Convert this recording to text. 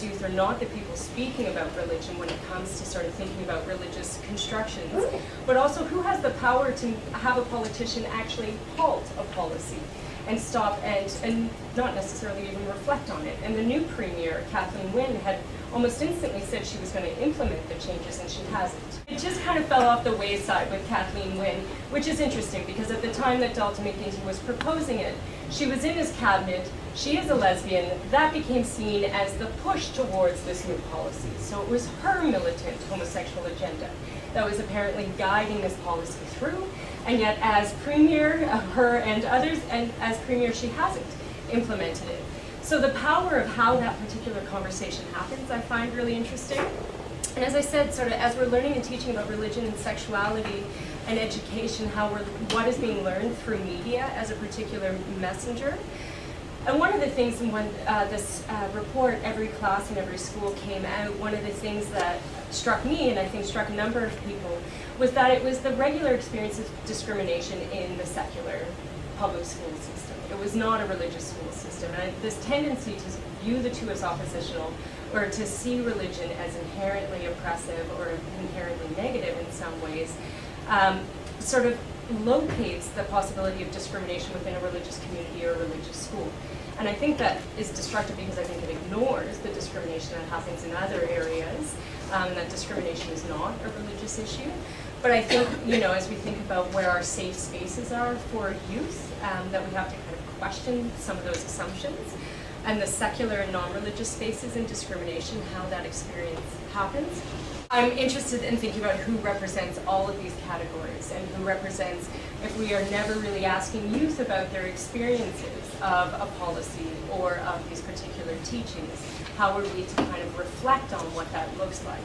youth are not the people speaking about religion when it comes to sort of thinking about religious constructions, but also who has the power to have a politician actually halt a policy and stop and not necessarily even reflect on it. And the new Premier, Kathleen Wynne, had almost instantly said she was going to implement the changes, and she hasn't. It just kind of fell off the wayside with Kathleen Wynne, which is interesting because at the time that Dalton McGuinty was proposing it, she was in his cabinet, she is a lesbian, that became seen as the push towards this new policy. So it was her militant homosexual agenda that was apparently guiding this policy through, and yet as Premier, her and others, and as Premier she hasn't implemented it. So the power of how that particular conversation happens I find really interesting. And as I said, sort of as we're learning and teaching about religion and sexuality and education, what is being learned through media as a particular messenger. And one of the things when this report, Every Class in Every School, came out, one of the things that struck me, and I think struck a number of people, was that it was the regular experience of discrimination in the secular public school system. It was not a religious school system. And this tendency to view the two as oppositional, or to see religion as inherently oppressive or inherently negative in some ways, sort of locates the possibility of discrimination within a religious community or a religious school. And I think that is destructive because I think it ignores the discrimination that happens in other areas, and that discrimination is not a religious issue. But I think, as we think about where our safe spaces are for youth, that we have to kind of question some of those assumptions, and the secular and non-religious spaces and discrimination, how that experience happens. I'm interested in thinking about who represents all of these categories and who represents, if we are never really asking youth about their experiences of a policy or of these particular teachings, how are we to kind of reflect on what that looks like?